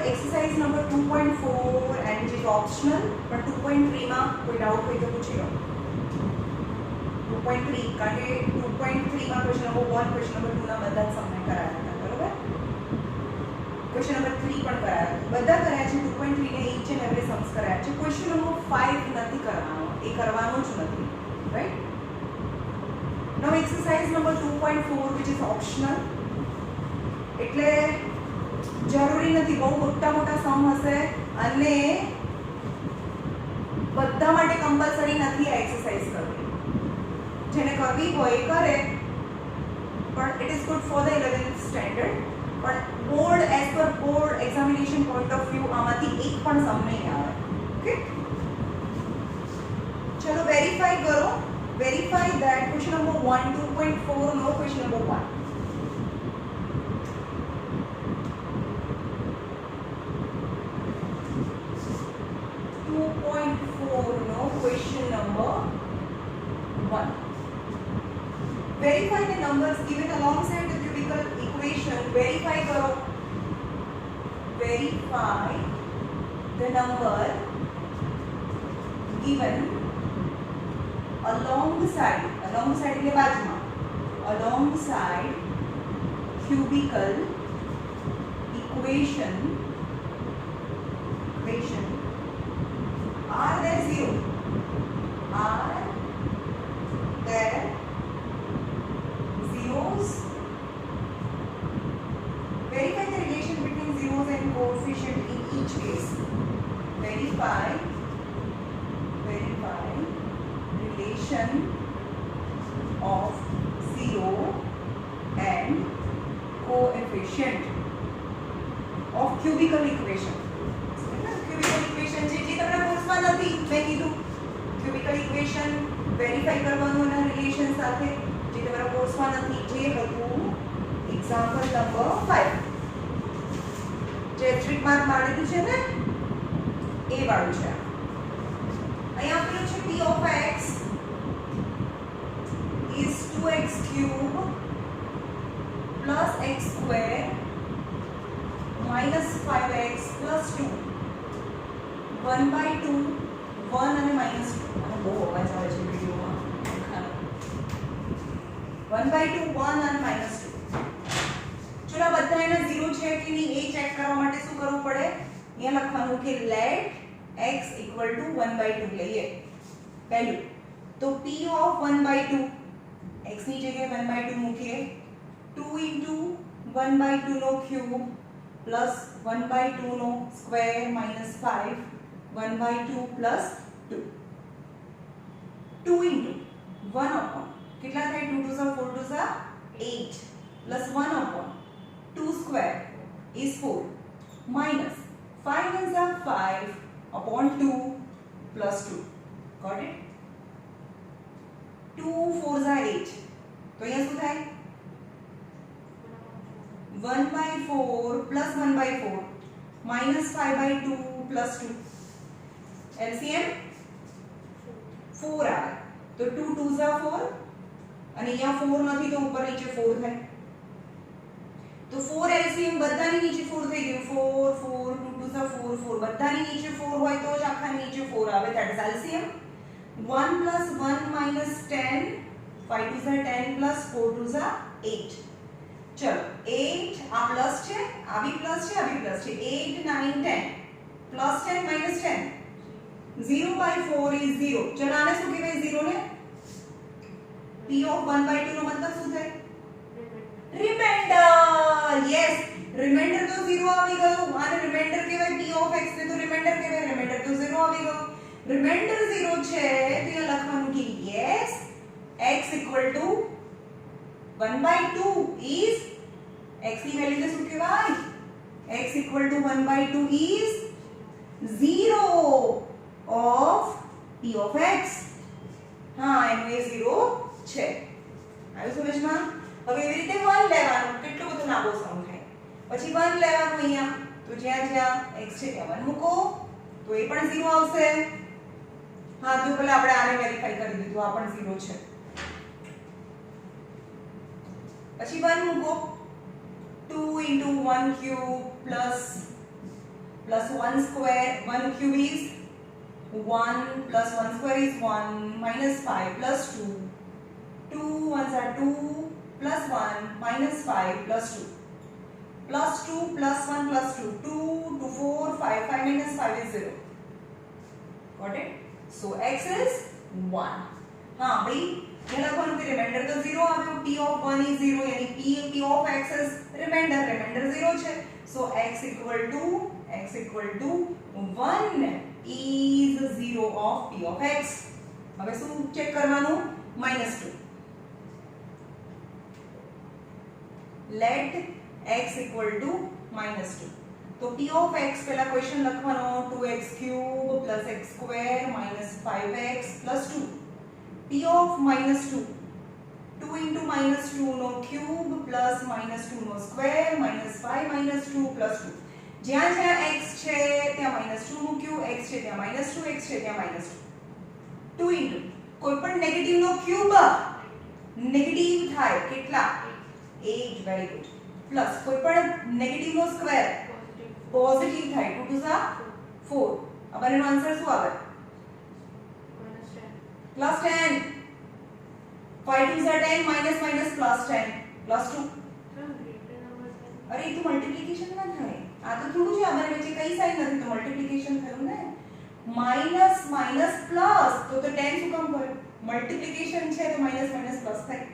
Exercise number 2.4 and which is optional but 2.3 માં કોઈ doubt હોય તો પૂછી લો 2.3 કારણ કે 2.3 માં ક્વેશ્ચન નંબર 1 ક્વેશ્ચન નંબર 2 ના બધા જ સમને કરાયા હતા બરોબર ક્વેશ્ચન નંબર 3 પણ કરાયા બધા કરાયા છે 2.3 ને ઈચ એન્ડ એવરી सम्स કરાયા છે ક્વેશ્ચન નંબર 5 નથી કરવાનો એ કરવાનો જ નથી right now exercise number 2.4 which is optional એટલે જરૂરી નથી બહુ મોટા મોટા સમ હશે અને બધા માટે કમ્પલસરી નથી આ એક્સરસાઇઝ કરવી જેને કરવી હોય કરે પણ it is good for the 11th standard પણ board as per board examination point of view આમાંથી એક પણ સમ નહીં આવે ઓકે ચલો વેરીફાઈ કરો વેરીફાઈ ધેટ ક્વેશ્ચન નંબર 1 2.4 નો question number 1 no question number 1 verify the numbers given alongside the cubical equation verify karo verify the number given alongside એટલે બાજુમાં alongside cubical equation are there zero? Are there zeros? Verify the relation between zeros and coefficient in each case. Verify relation of zero and coefficient of cubical equation. નથી મેં કીધું ક્યુબિકલ equation verify કરવાનું એના relation સાથે જે તમારા કોર્સમાં નથી જે હતું એક્ઝામ્પલ નંબર 5 જે સ્ટ્રીટ માર્ક મારેલું છે ને એ વાળું છે અહીંયા આપેલું છે p of x is 2x cube plus x square minus 5x plus 2 1/2 1 અને -2 અને બહુ અવાજ આવે છે વિડિયોમાં 1/2 1 અને -2 ચલો બધા એના 0 છે કે નહીં એ ચેક કરવા માટે શું કરવું પડે અહીંયા લખવાનું કે let x = 1/2 લઈએ પહેલું તો p of 1/2 x ની જગ્યાએ 1/2 મૂકીએ 2 * 1/2 નો ક્યુબ પ્લસ 1/2 નો સ્ક્વેર -5 1/2 plus 2 2 into 1 upon कितना था 2 2 4 2 8 plus 1 upon 2 square is 4 minus 5 1 5 upon 2 plus 2 got it 2 4 8 तो यहाँ શું થાય 1/4 plus 1/4 minus 5/2 plus 2 LCM 4 આવે તો 2 2 4 અને અહીંયા 4 નથી તો ઉપર નીચે 4 થાય તો 4 LCM બધાની નીચે 4 થઈ ગયું 4 4 2 2 4 4 બધાની નીચે 4 હોય તો જ આખા નીચે 4 આવે ધેટ ઇઝ LCM 1 + 1 - 10 5 2 10 + 4 2 8 ચલો 8 આ પ્લસ છે આ બી પ્લસ છે આ બી પ્લસ છે 8 9 10 +10 -10 0/4 is 0 ચલો આને શું કહેવાય 0 ને p of 1/2 નો મતલબ શું થાય રિમાઇન્ડર યસ રિમાઇન્ડર તો 0 આવી ગયું આને રિમાઇન્ડર કહેવાય p of x ને તો રિમાઇન્ડર કહેવાય રિમાઇન્ડર તો 0 આવી ગયું રિમાઇન્ડર 0 છે તો અહીંયા લખવાનું કે યસ x = 1/2 is x ની વેલ્યુ શું કહેવાય x = 1/2 is 0 of p of x હા એનું એ 0 છે આવ્યું સમજમાં હવે એવી રીતે 1 લેવાનું કેટલું બધું નાબો સમ થાય પછી 1 લેવાનું અહીંયા તો જ્યાં જ્યાં x છે ત્યાં 1 મૂકો તો એ પણ 0 આવશે હા તો પહેલા આપણે આને વેરીફાઈ કરી દીધું આ પણ 0 છે પછી 1 મૂકો 2 * 1 cube plus plus 1 square, 1 cube is 1 plus 1 square is 1 minus 5 plus 2. 2 ones are 2 plus 1 minus 5 plus 2. Plus 2 plus 1 plus 2. 2 to 4, 5. 5 minus 5 is 0. Got it? So x is 1. हाँ भाई ये लखवानु कि रिमाइंडर तो 0 આવ્યો. p of 1 is 0 यानी p of x is remainder 0 છે. So x equal to 1 is 0 of p of x. હવે શું ચેક કરવાનું? -2. let x equal to -2. तो p of x પેલા ક્વેશ્ચન લખવાનો 2x cube plus x square minus 5x plus 2. p of -2 2 into -2 no cube plus -2 no square minus 5 -2 plus 2. જ્યાં જ્યાં x છે ત્યાં -2 મૂક્યું, x છે ત્યાં -2, x છે ત્યાં -2. 2 into કોઈ પણ નેગેટિવ નો ક્યુબ નેગેટિવ થાય કેટલા? 8. Very good. પ્લસ કોઈ પણ નેગેટિવ નો સ્ક્વેર પોઝિટિવ થાય 2 2 ઝા 4. આ બંનેનો આન્સર શું આવે? plus 10. 5 2 are 10 minus minus plus 10 plus 2. अरे ये तो मल्टीप्लिकेशन में થાય. આ તો થોડું છે અમારે વચ્ચે કઈ સાઈન નથી તો મલ્ટીપ્લિકેશન થયું ને. માઈનસ માઈનસ પ્લસ તો 10 શું કામ કર્યું? મલ્ટીપ્લિકેશન છે તો માઈનસ માઈનસ પ્લસ થાય.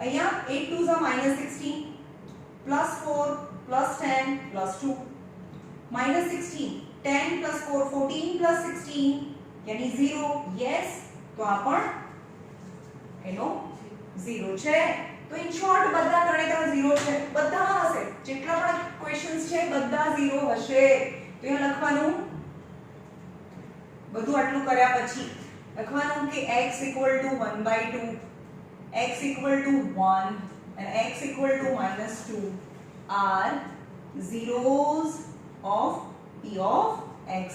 અહીંયા 8 2 are -16 plus 4 plus 10 plus 2 -16 10 plus 4 14 plus 16 यानी 0. यस तो आ पण એનો 0 છે. તો ઇન શોર્ટ બધા ત્રણે ત્રણ 0 છે. બધા હશે જેટલા પણ ક્વેશ્ચન્સ છે બધા 0 હશે. તો એ લખવાનું બધું આટલું કર્યા પછી લખવાનું કે x = 1/2 x = 1 and x = -2 are zeros of p of x.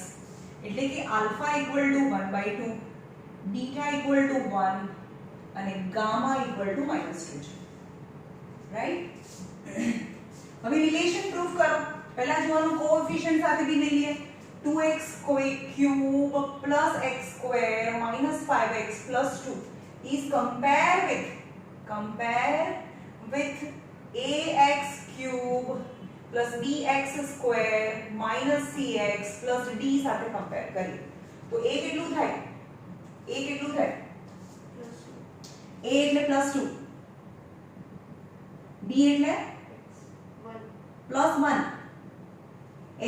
એટલે કે આલ્ફા = 1/2 બીટા = 1 અને ગામા = -2 છે. રાઈટ? હવે રિલેશન પ્રૂફ કરો. પહેલા જોવાનું કોએફિશિયન્ટ સાથે બી લઈ લઈએ. 2x cube plus x square minus 5x plus 2 is compare with ax cube plus bx square minus cx plus d સાથે કમ્પેર કરીએ તો a કેટલું થાય? a કેટલું થાય? a એટલે +2, b એટલે +1.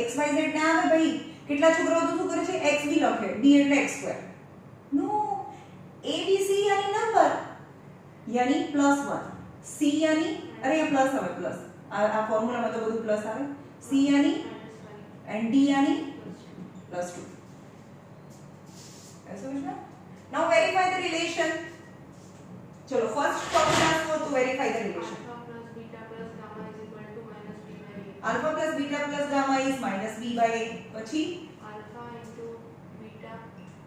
x y z ના આવે ભાઈ. કેટલા છોકરાઓ તો શું કરે છે x બી લખે, b એટલે x2. નો, a b c यानी નંબર यानी +1, c यानी अरे ये प्लस આવે પ્લસ આ ફોર્મ્યુલામાં તો બધું પ્લસ આવે. c यानी and d यानी +2. ऐसा समझना? Now verify the relation. चलो फर्स्ट फॉर्मूला को तो verify the relation. Alpha plus beta plus gamma is -b/a. પછી alpha into beta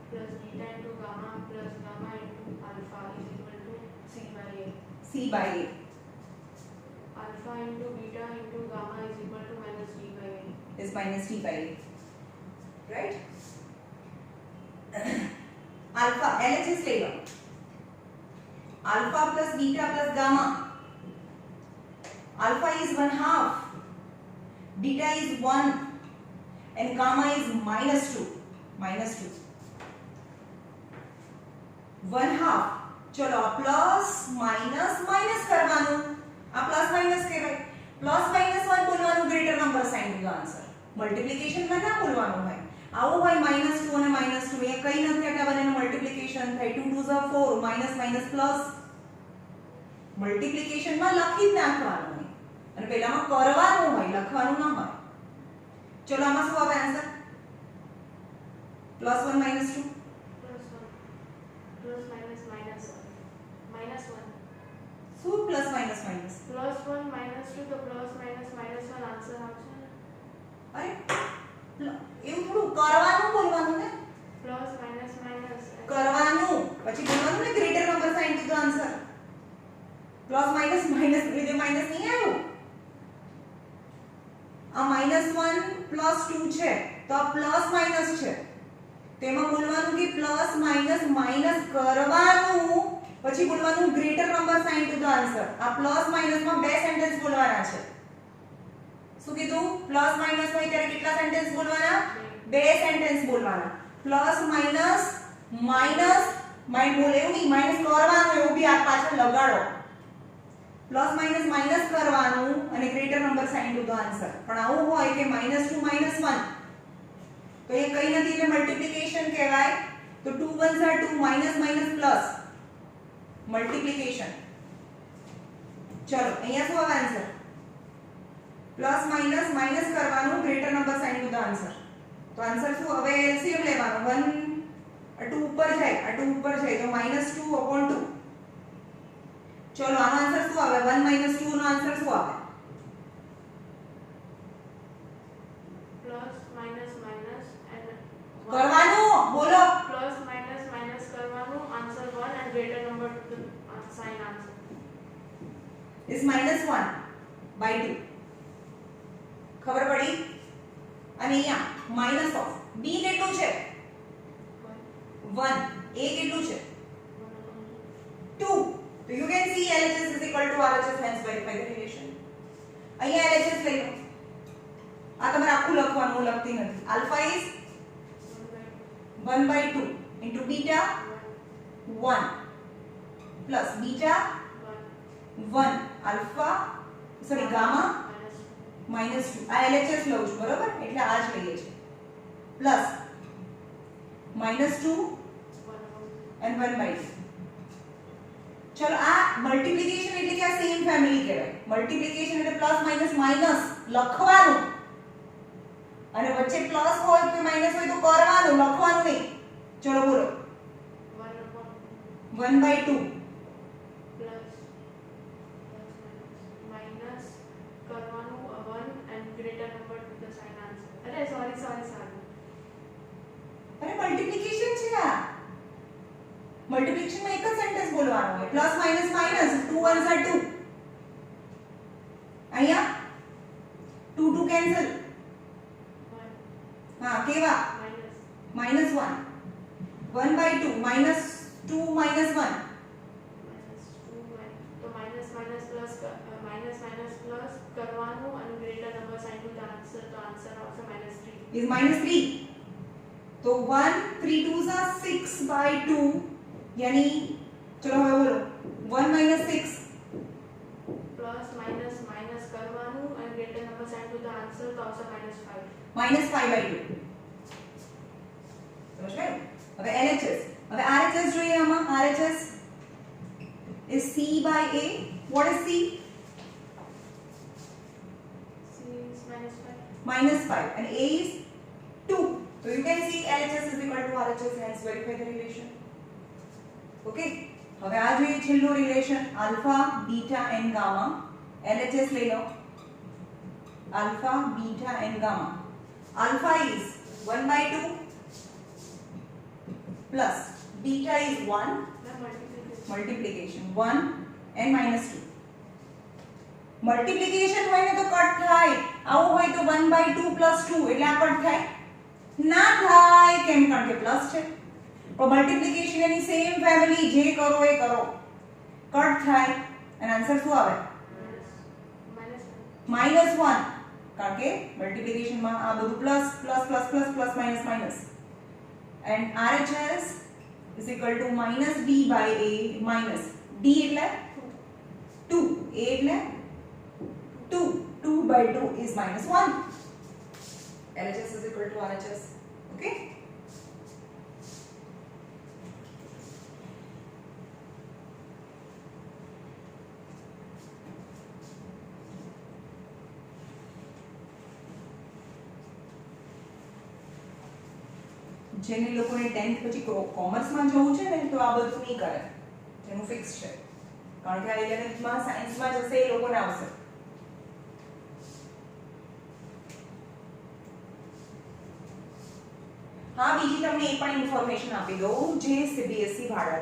plus beta into gamma plus gamma into alpha is equal to c/a. c/a. Alpha into beta into gamma is equal to -d/a. is -d/a. Right? alpha LHS ले लो. Alpha plus beta plus gamma. Alpha is 1/2. Beta is 1 and gamma is -2. -2. 1/2. चलो plus minus minus करवानो. आ plus minus કહેવાય. Plus minus 1 બોલવાનું greater number sign નો answer. Multiplication માં ના બોલવાનું હોય. આવું હોય -2 અને -2 એ કઈ નથી એટલે બંનેનું મલ્ટીપ્લિકેશન થાય. 2 2 are 4 minus minus plus. Multiplication માં લખી જ નાખવાનું હોય અને પહેલામાં કરવાનું હોય, લખવાનું ના હોય. ચલો આમાં શું આવે આન્સર? +1 -2 plus minus minus 1 શું પ્લસ માઇનસ માઇનસ? +1 -2 તો plus minus minus 1 આન્સર આવશે ને? અરે એવું થોડું કરવાનું બોલવાનું ને. plus minus minus કરવાનું પછી બોલવાનું ને greater number sine to the answer. Plus minus minus લીધે માઇનસ નહીં આવ્યું. આ -1 + પ્લસ 2 છે તો આ પ્લસ માઈનસ છે તેમાં બોલવાનું કે પ્લસ માઈનસ માઈનસ કરવાનું પછી બોલવાનું greater number sine to the answer આ પ્લસ માઈનસ માં બે સેન્ટેન્સ બોલવાના છે શું કીધું પ્લસ માઈનસ હોય ત્યારે કેટલા સેન્ટેન્સ બોલવાના બે સેન્ટેન્સ બોલવાના પ્લસ માઈનસ માઈનસ માઈન બોલે એવું નહીં માઈનસ કરવાનું એવું બી આ પાછળ લગાડો પ્લસ માઈનસ માઈનસ કરવાનું અને greater number sine to the answer પણ આવું હોય કે -2 -1 તો એ કઈ નથી એટલે મલ્ટીપ્લિકેશન કહેવાય તો 2 1s are 2 minus minus plus multiplication ચલો અહીંયા શું આવે આન્સર પ્લસ માઈનસ માઈનસ કરવાનું greater number sine to the answer તો આન્સર શું હવે એલસીએમ લેવાનો 1 આ 2 ઉપર જાય આ 2 ઉપર જાય તો -2/2 ચલો આનો આન્સર શું આવે 1 - 2 નો આન્સર શું આવે પ્લસ માઈનસ માઈનસ એન્ડ કરવાનું બોલો પ્લસ માઈનસ માઈનસ કરવાનું answer 1 and greater number sign answer is -1/2 ખબર પડી અને અહીંયા માઈનસ ઓફ b કેટલું છે 1 a કેટલું છે 2 so you can see LHS is equal to RHS hence verify the relation અહીંયા LHS લઈ લો આ તમારે આખું લખવાનું હું લખતી નથી alpha is 1/2 into beta 1 plus beta 1 alpha sorry gamma -2 આ LHS લઉં છું બરોબર એટલે આ જ લઈએ છે પ્લસ -2 and 1/2 ચલો આ મલ્ટીપ્લિકેશન એટલે કે આ સેમ ફેમિલી કહેવાય મલ્ટીપ્લિકેશન એટલે પ્લસ માઈનસ માઈનસ લખવાનું અને વચ્ચે પ્લસ હોય કે માઈનસ હોય તો કરવાનું લખવાનું નહીં ચલો બોલો 1/2 પ્લસ માઈનસ કરવાનું 1 and greater number to the sign answer અરે સોરી અરે મલ્ટીપ્લિકેશન છે આ મલ્ટીપ્લિકેશન માં એક જ સેન્ટેન્સ બોલવાનું હોય plus minus minus 2 1s are 2 અહીંયા 2 2 કેન્સલ હા કેવા માઈનસ -1 1/2 -2 -1 -2 તો માઈનસ માઈનસ પ્લસ કરવાનું અને greater number sine to the answer તો આન્સર આવશે -3 is -3 तो 1 3 2s are 6/2 यानी चलो હવે બોલો 1 - 6 પ્લસ માઈનસ માઈનસ કરવાનું અને greater number sine to the answer તો આવશે -5 -5/2 સમજાયું હવે LHS હવે RHS જોઈએ આમાં RHS is C/A what is C C is -5 -5 and A is 2 so you can see LHS is equal to RHS hence verify the relation okay હવે આ જોઈએ છેલ્લો relation alpha beta and gamma LHS લઈ લો alpha beta and gamma alpha is 1/2 plus beta is 1 multiplication 1 and -2 multiplication હોય ને તો cut થાય આવું હોય તો 1/2 + 2 એટલે આ કટ થાય ના થાય કેમ કારણ કે પ્લસ છે પણ મલ્ટીપ્લિકેશન એની સેમ ફેમિલી જે કરો એ કરો કટ થાય અને આન્સર શું આવે -1 કારણ કે મલ્ટીપ્લિકેશન માં આ બધું plus plus plus plus plus minus minus and RHS is equal to -b/a minus d એટલે 2 a એટલે 2 2/2 is -1 LHS is equal to RHS okay જેને લોકોને 10th પછી કોમર્સમાં જવું છે ને તો આ બધું નહીં કરે જેનું ફિક્સ છે કારણ કે આ 11th માં સાયન્સમાં જશે એ લોકોને આવશે હા બીજી તમને એ પણ ઇન્ફોર્મેશન આપી દઉં જે CBSE વાળા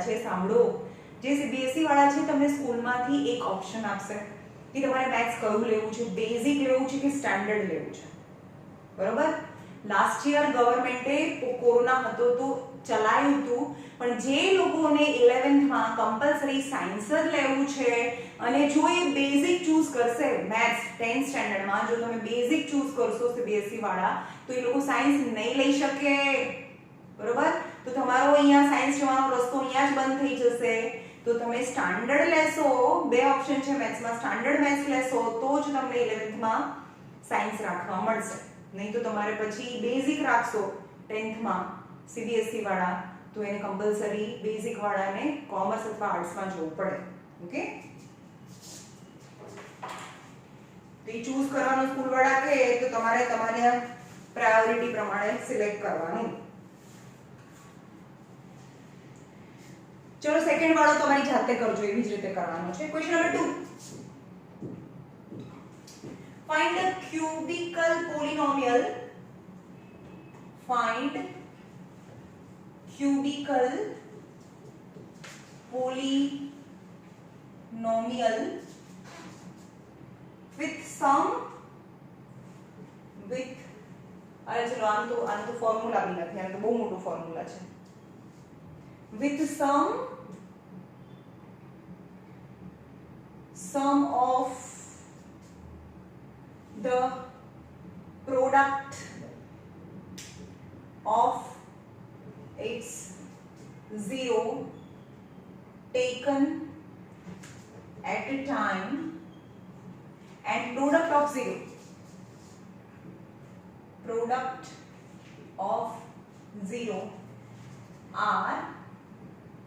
છે સાંભળો જે CBSE વાળા છે તમને સ્કૂલમાંથી એક ઓપ્શન આપશે કે તમારે મેથ્સ કયું લેવું છે, બેઝિક લેવું છે કે સ્ટાન્ડર્ડ લેવું છે. બરોબર. લાસ્ટ યર ગવર્મેન્ટે કોરોના હતો તો ચલાવ્યું હતું, પણ જે લોકોને 11th માં કમ્પલસરી સાયન્સ જ લેવું છે અને જો એ બેઝિક ચૂઝ કરશે મેથ્સ 10th સ્ટાન્ડર્ડમાં, જો તમે બેઝિક ચૂઝ કરશો CBSE વાળા, તો એ લોકો સાયન્સ નહીં લઈ શકે. બરોબર. તો તમારો અહીંયા સાયન્સ જવાનો રસ્તો અહીંયા જ બંધ થઈ જશે. તો તમે સ્ટાન્ડર્ડ લેશો, બે ઓપ્શન છે મેથ્સમાં, સ્ટાન્ડર્ડ મેથ્સ લેશો તો જ તમને 11th માં સાયન્સ રાખવા મળશે. નહીં તો તમારે પછી બેઝિક રાખશો 10th માં CBSE વાળા, તો એને કમ્પલસરી બેઝિક વાળાને કોમર્સ અથવા આર્ટ્સમાં જવું પડે. ઓકે. તો એ ચૂઝ કરવાનું સ્કૂલ વાળા કે તો તમારે તમારી પ્રાયોરિટી પ્રમાણે સિલેક્ટ કરવાનું. ચલો સેકન્ડ વાળો તમારી જાતે કરજો, એવી જ રીતે કરવાનો છે. Question number 2. Find the cubical polynomial. Find cubical polynomial with sum અરે ચલો આનું તો ફોર્મ્યુલા બી નથી, આનું તો બહુ મોટું ફોર્મ્યુલા છે. with sum of the product of its zero taken at a time and product of zero are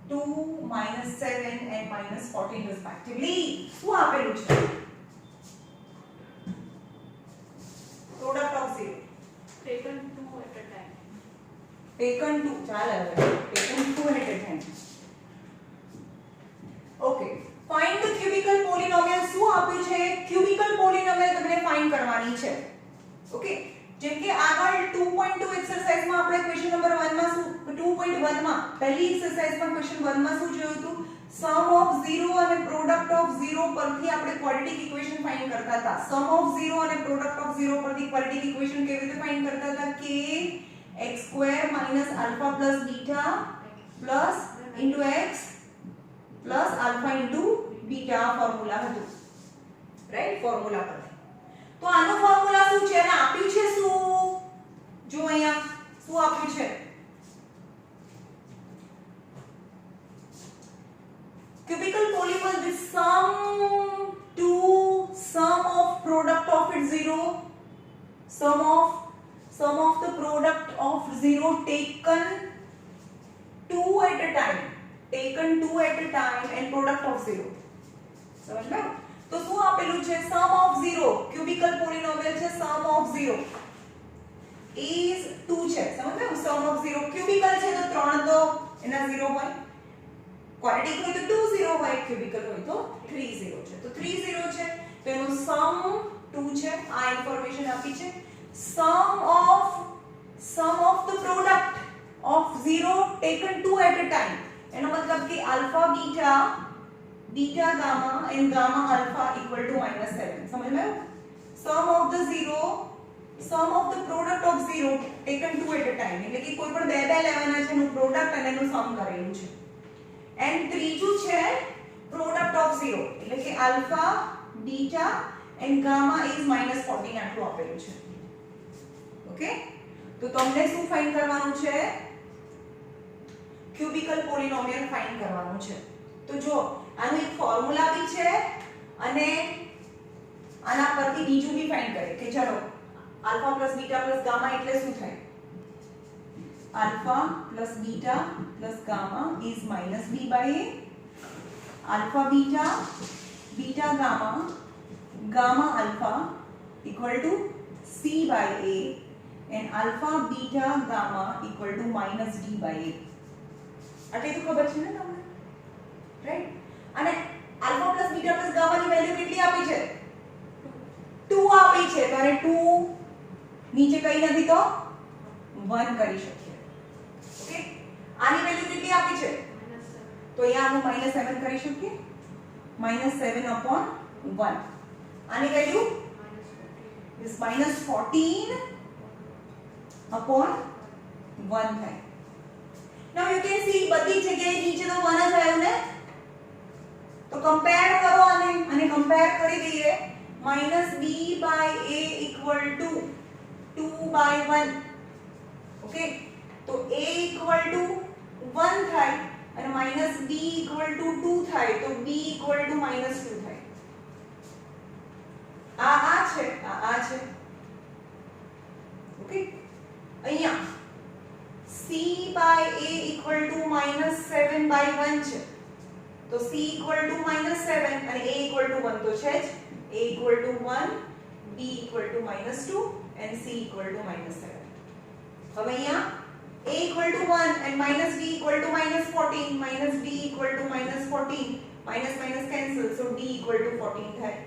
2, -7 and -14 respectively. શું આપેલું છે? product of zero taken 2 at a time. taken 2 ચાલે હવે taken 2 at a time. okay, find the cubical polynomial. શું આપ્યું છે? cubical polynomial તમને find કરવાની છે. ઓકે. જેમ કે આગળ 2.2 એક્સરસાઇઝમાં આપણે ક્વેશ્ચન નંબર 1 માં શું 2.1 માં પહેલી એક્સરસાઇઝમાં ક્વેશ્ચન 1 માં શું જોયું હતું? સમ ઓફ 0 અને પ્રોડક્ટ ઓફ 0 પરથી આપણે ક્વોડ્રેટિક ઇક્વેશન ફાઇન્ડ કરતા હતા. સમ ઓફ 0 અને પ્રોડક્ટ ઓફ 0 પરથી ક્વોડ્રેટિક ઇક્વેશન કેવી રીતે ફાઇન્ડ કરતા હતા? k x² - alpha plus beta plus into x plus alpha into beta formula હતું. રાઈટ? ફોર્મ્યુલા પર. તો આનો ફોર્મ્યુલા શું છે અને આપ્યું છે શું? જો અહીંયા શું આપ્યું છે? cubical polynomial with sum of product of its zero, sum of the product of zero taken 2 at a time and product of zero. સમજ લો? તો શું આપેલું છે? sum of 0, cubical polynomial છે sum of 0 is 2 છે. સમજ લો? sum of 0 cubical છે તો 3 તો એના 0 હોય, ક્વોડ્રેટિક હોય તો 2 0 હોય, cubical હોય તો 3 0 છે. તો 3 0 છે તો એનું sum 2 છે. આ ઇન્ફોર્મેશન આપી છે. sum of the product of 0 taken 2 at a time, એનો મતલબ કે alpha beta gamma and gamma alpha equal to -7. સમજ લો? sum of the product of 0 taken 2 at a time, એટલે કે કોઈ પણ બે લેવાના છે એનું પ્રોડક્ટ અને એનું સમ કરેલું છે. એન્ડ ત્રીજું છે પ્રોડક્ટ ઓફ 0, એટલે કે alpha beta and gamma is -14 આટલું આપેલું છે. ઓકે. તો તમને શું ફાઇન્ડ કરવાનું છે? ક્યુબિકલ પોલિનોમિયલ ફાઇન્ડ કરવાનું છે. તો જો આનું એક ફોર્મ્યુલા બી છે અને આના પરથી બીજું બી ફાઇન્ડ કરે કે ચલો alpha plus beta plus gamma એટલે શું થાય? Alpha plus beta plus gamma is -b/a. Alpha beta beta gamma gamma alpha equal to c/a and alpha beta gamma equal to -d/a. આટલી તો ખબર છે ને તમને? રાઈટ? અને alpha plus beta plus gamma ની વેલ્યુ કેટલી આપી છે? 2 આપી છે. તો આને 2 નીચે કઈ નથી તો 1 કરી શકીએ. ઓકે. આની વેલ્યુ કેટલી આપી છે? -7. તો અહીંયા આનું -7 કરી શકીએ. -7/1. આની વેલ્યુ is -14 upon 1 થાય. Now you can see બધી જગ્યાએ નીચે તો 1 જ આવ્યું ને, તો કમ્પેર કરો અને કમ્પેર કરી દઈએ. -b/a = 2/1. ઓકે, તો a = 1 થાય અને -b = 2 થાય, તો b = -2 થાય. આ છે, આ છે. ઓકે, અહીંયા c/a = -7/1 છે, તો c = -7 અને a = 1 તો છે જ. a = 1, b = -2 and c = -7. હવે અહીંયા a = 1 and -b = -14, -b = -14, minus cancel, so d = 14 થાય.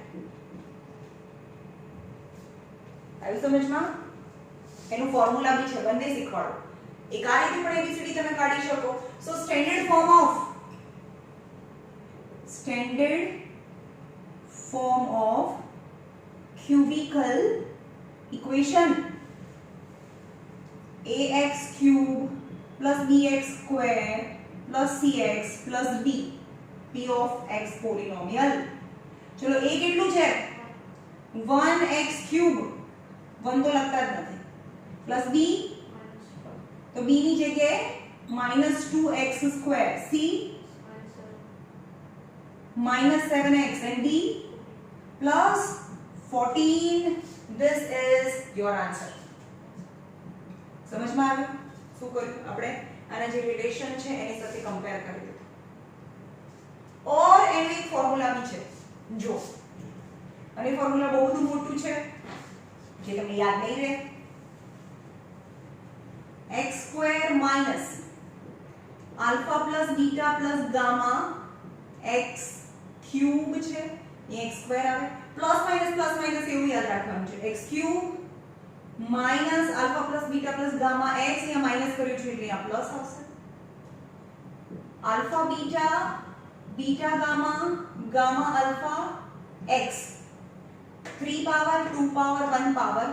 આવી સમજમાં? એનું ફોર્મ્યુલા બી છે, બંને શીખવાડો. એક આ રીતે પણ એબીસીડી તમે કાઢી શકો. So standard form of cubical equation ax³ + bx² + cx + d p of x પોલિનોમિયલ. ચલો a કેટલું છે? 1x³ 1 તો લખતા જ નથી, પ્લસ b, તો b ની જગ્યાએ -2x², c -7x and d +14. This is your answer. સમજમાં આવ્યું? શું કર્યું આપણે? આના જે રિલેશન છે એની સાથે કમ્પેર કરી દીધું. ઓર એનું એક ફોર્મ્યુલા બી છે, જો. અને ફોર્મ્યુલા બહુ બધું મોટું છે જે તમને યાદ નહીં રહે. x² - alpha + beta + gamma x³ છે, એ x² આવે, પ્લસ માઇનસ એવું યાદ રાખવાનું છે. x³ - alpha + beta + gamma x, અહીંયા માઈનસ કર્યું છે એટલે અહીંયા પ્લસ આવશે. alpha beta, beta gamma, gamma alpha x, 3 power 2 power 1 power,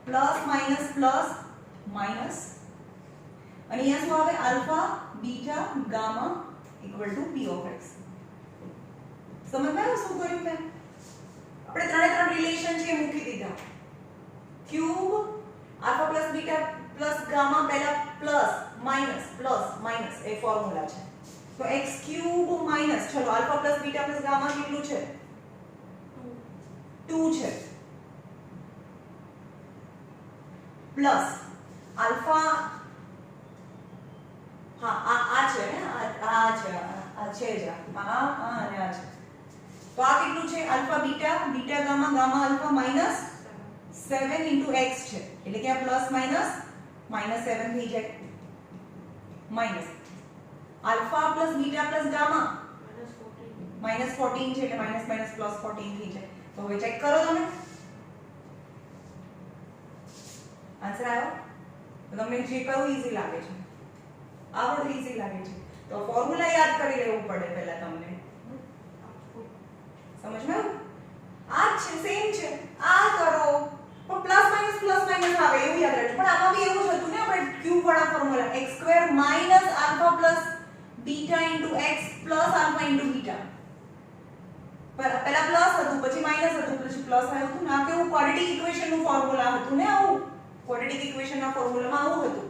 plus minus અને અહીંયા શું આવે? alpha beta gamma = p of x. સમજમાં શું કર્યું મેં? આપણે ત્રણ રિલેશન છે મૂકી દીધા. ક્યુબ, alpha + beta + gamma, પહેલા પ્લસ માઇનસ એ ફોર્મ્યુલા છે. તો x³ માઈનસ, ચલો alpha + beta + gamma કેટલું છે? 2 છે, પ્લસ આલ્ફા, હા આ છે ને, આ છે જ, આ અને આ છે. તો આ કેટલું છે? alpha beta gamma alpha -7 * x છે, એટલે કે આ પ્લસ -7 થઈ જાય. માઈનસ alpha + beta + gamma -14 છે, એટલે +14 થઈ જાય. તો હવે ચેક કરો તમે. આન્સર આવ્યો? તો તમને જે કયું ઈઝી લાગે છે? આ બધું ઈઝી લાગે છે, તો ફોર્મ્યુલા યાદ કરી લેવું પડે પહેલા તમને. સમજમાં? આ જ છે, સેમ છે. આ કરો પણ પ્લસ માઇનસ આવે એવું યાદ રાખજો. પણ આમાં બી એવું જ હતું ને, આપણે ક્યુબ વાળા formula x² - alpha + beta * x + alpha * beta. પહેલા પ્લસ હતું, પછી માઈનસ હતું, પછી પ્લસ આવ્યું હતું. ના કેવું ક્વોડ્રેટિક ઇક્વેશન નું ફોર્મ્યુલા હતું ને, આવું ક્વોડ્રેટિક ઇક્વેશન ના ફોર્મ્યુલામાં આવું હતું,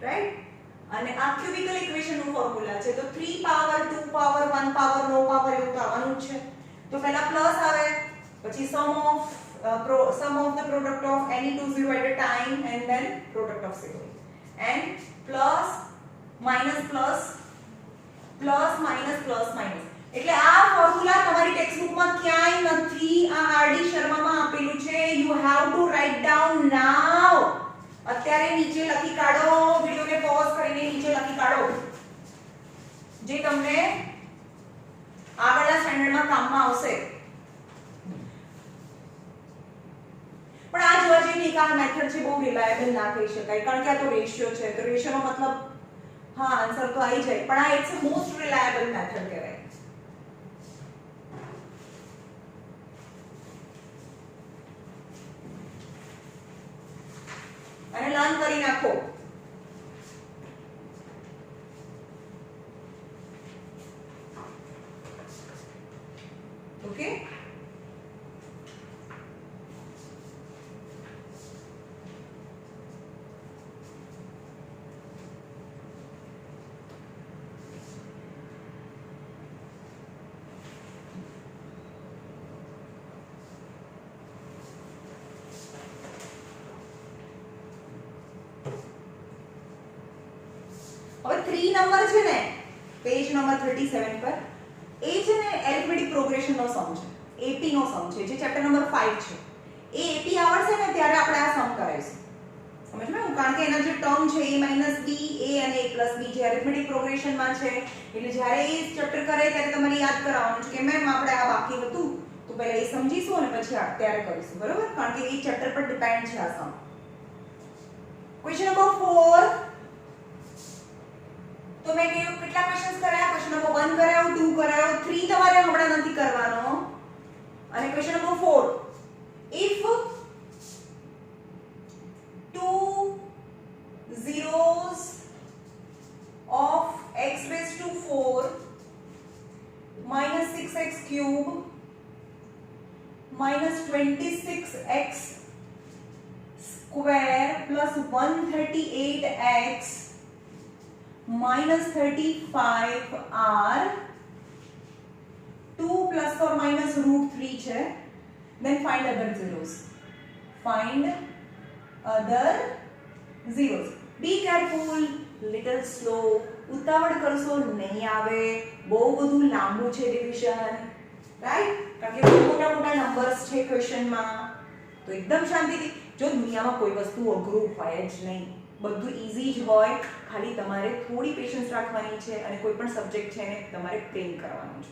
રાઈટ? અને આ ક્યુબિકલ ઇક્વેશન નું ફોર્મ્યુલા છે, તો 3 પાવર 2 પાવર 1 પાવર નો પાવર એવું તો આવવાનું જ છે. તો પહેલા પ્લસ આવે, પછી sum of the product of any two zero at a time and then product of zero, and plus minus. એટલે આ ફોર્મ્યુલા તમારી ટેક્સ્ટબુક માં ક્યાંય નથી, આ આરડી શર્મામાં આપેલું છે. You have to write down now. અત્યારે નીચે લખી કાઢો, વિડિયોને પોઝ કરીને નીચે લખી કાઢો, જે તમને આગળના સ્ટેન્ડર્ડમાં કામમાં આવશે. પણ આ જોવા જેવી એક આ મેથડ છે, બહુ રિલાયેબલ ના કહી શકાય, કારણ કે આ તો રેશિયો છે. તો રેશિયોનો મતલબ હા આન્સર તો આવી જાય, પણ આ ઇટ્સ મોસ્ટ રિલાયેબલ મેથડ કહેવાય. અને લર્ન કરી નાખો. ઓકે, હવે 3 નંબર છે ને પેજ નંબર 37 પર એ છે ને એરિથમેટિક પ્રોગ્રેશન નો સમ છે, એપી નો સમ છે, જે ચેપ્ટર નંબર 5 છે. એ એપી આવડશે ને ત્યારે આપણે આ સમ કરાવીશું. સમજમાં? કારણ કે એના જે ટર્મ છે a b a અને a b જે એરિથમેટિક પ્રોગ્રેશન માં છે, એટલે જ્યારે એ ચેપ્ટર કરે ત્યારે તમારે યાદ કરાવવાનું છે કે મેમ આપણે આ બાકી હતું તો પહેલા એ સમજીશું અને પછી અત્યારે કરીશું. બરોબર? કારણ કે એ ચેપ્ટર પર ડિપેન્ડ છે આ સમ. ક્વેશ્ચન નંબર 4 તો મેં કહ્યું કેટલા ક્વેશ્ચન્સ કરાયા? ક્વેશ્ચન નંબર 1 કરાયો, 2 કરાયો, 3 તમારે હમણાં નથી કરવાનો. અને question number 4 if two zeros of x raised to 4 minus 6x cube minus 26x square plus 138x minus 35 are 2 plus or minus root 3 છે. Then find other zeros. Find other zeros. Be careful, little slow. ઉતાવળ કરશો નહીં આવે. બહુ બધું લાંબુ છે division, right? કારણ કે બહુ મોટા મોટા નંબર્સ છે ક્વેશ્ચનમાં. તો એકદમ શાંતિથી. જો દુનિયામાં કોઈ વસ્તુ અઘરું હોય જ નહીં, બધું ઈઝી જ હોય. ખાલી તમારે થોડી પેશન્સ રાખવાની છે અને કોઈ પણ સબ્જેક્ટ છે એને તમારે પ્રેમ કરવાનો છે.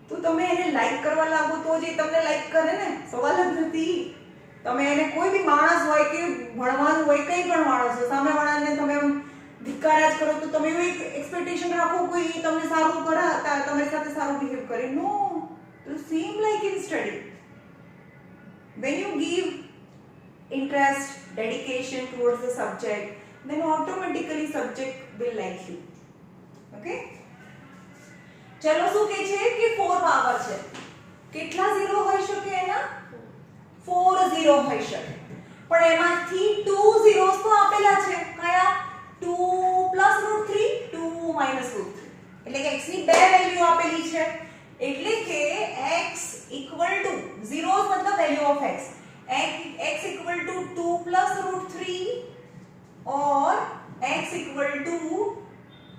તો તમે એને લાઈક કરવા લાગો તો જ એ તમને લાઈક કરે ને, સવાલ જ નથી. તમે એને કોઈ બી માણસ હોય કે ભણવાનું હોય, કંઈ પણ માણસ હોય, સામેવાળાને તમે ધિક્કાર જ કરો તો તમે એવી એક્સપેક્ટેશન રાખો કોઈ તમને સારું કરે, તમારી સાથે સારું બિહેવ કરે. નો, તો same like in study. when you give interest, dedication towards the subject, then automatically subject will like you. Okay? ચલો શું કહે છે કે 4 પાવર છે. કેટલા ઝીરો હોઈ શકે? એના 4 ઝીરો હોઈ શકે. પણ એમાંથી 2 ઝીરોસ તો આપેલા છે. કયા? 2 પ્લસ √3, 2 માઈનસ √3. એટલે કે x ની બે વેલ્યુ આપેલી છે. એટલે કે x ઇક્વલ ટુ ઝીરોસ મતલબ value of x. x equal to 2 plus √3 or x equal to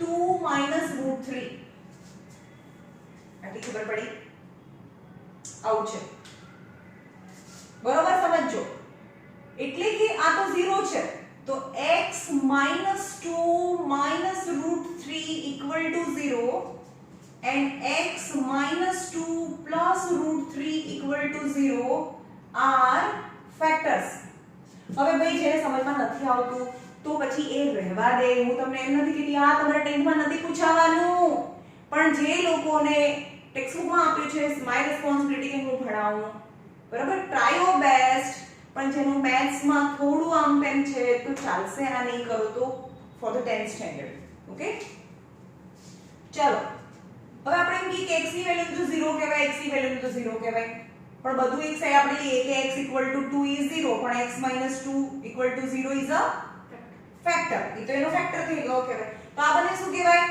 2 minus √3. આટલી ખબર પડી? આવું છે. બરોબર સમજો. એટલે કે આ તો 0 છે તો x -2 minus √3 equal to 0 and x -2 plus √3 equal to 0 are factors. હવે ભાઈ જેને સમજમાં નથી આવતું તો પછી એ રહેવા દે. હું તમને એમ નથી કહેતી આ તમારે 10th માં નથી પૂછાવાનું, પણ જે લોકોને ટેક્સ્ટબુકમાં આપ્યું છે માય રિસ્પોન્સિબિલિટી કે હું ભણાવું, બરાબર, ટ્રાય યોર બેસ્ટ. પણ જેનું મેથ્સમાં થોડું આમ તેમ છે તો ચાલશે, આ નહીં કરો તો for the 10th standard. Okay, ચલો હવે આપણે એમ કહીએ કે x ની વેલ્યુ તો 0 કહેવાય, x ની વેલ્યુ તો 0 કહેવાય, પણ બધું એક સાઈડ આપણે લઈએ કે x 2 is 0 પણ x - 2 = 0 is a factor. એ તો એનો ફેક્ટર થઈ ગયો કહેવાય. તો આ બંને શું કહેવાય?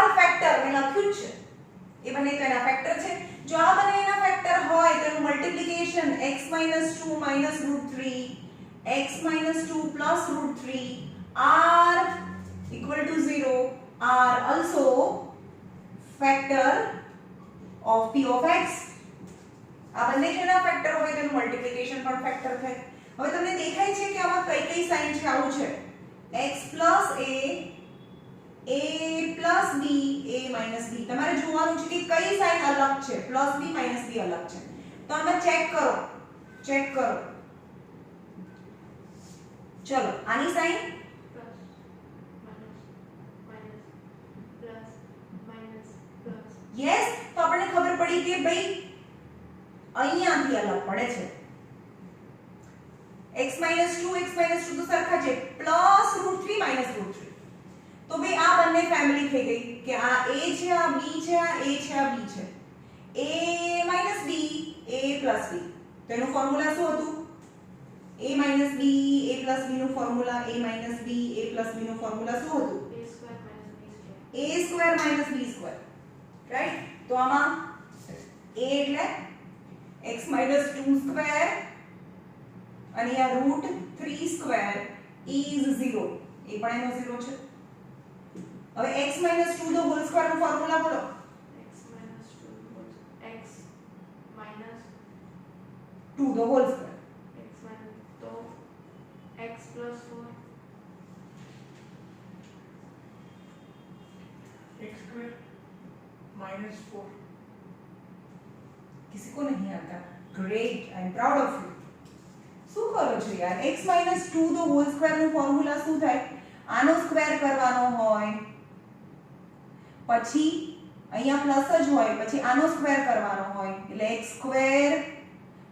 r ફેક્ટર મેં લખ્યું છે. એ બંને તો એના ફેક્ટર છે. જો આ બંને એના ફેક્ટર હોય તો એનું multiplication x - 2 minus √3 x - 2 plus √3 r equal to 0 are also factor of p of x. આ બંને જેના ફેક્ટર હોય તેનું મલ્ટીપ્લિકેશન પણ ફેક્ટર થાય. હવે તમને દેખાય છે કે આમાં કઈ કઈ સાઈન છે? આવું છે x plus a plus b a minus b. તમારે જોવાનું છે કે કઈ સાઈન અલગ છે, પ્લસ b માઈનસ b અલગ છે. તો આમાં ચેક કરો. ચલો આની સાઈન યસ, તો આપણને ખબર પડી કે ભાઈ અહીંયાથી અલગ પડે છે. x - 2 બંને ફેમિલી થઈ ગઈ કે આ a છે આ b છે આ a છે આ b છે a minus b a plus b તો એનું ફોર્મ્યુલા શું હતું a minus b a plus b નું formula a minus b a plus b નું ફોર્મ્યુલા શું હતું a square minus b square right તો આમાં a એટલે x minus 2 square અને આ root 3 square is 0 એ પણ એનો 0 છે હવે x minus 2 the whole square નું ફોર્મ્યુલા બોલો x minus 2 the whole square x minus तो x plus 4 x square minus 4 किसी को नहीं आता great I am proud of you શું કરો છો યાર x minus 2 the whole square નું ફોર્મ્યુલા શું થાય આનો સ્ક્વેર કરવાનો હોય પછી અહીંયા પ્લસ જ હોય પછી આનો સ્ક્વેર કરવાનો હોય એટલે x સ્ક્વેર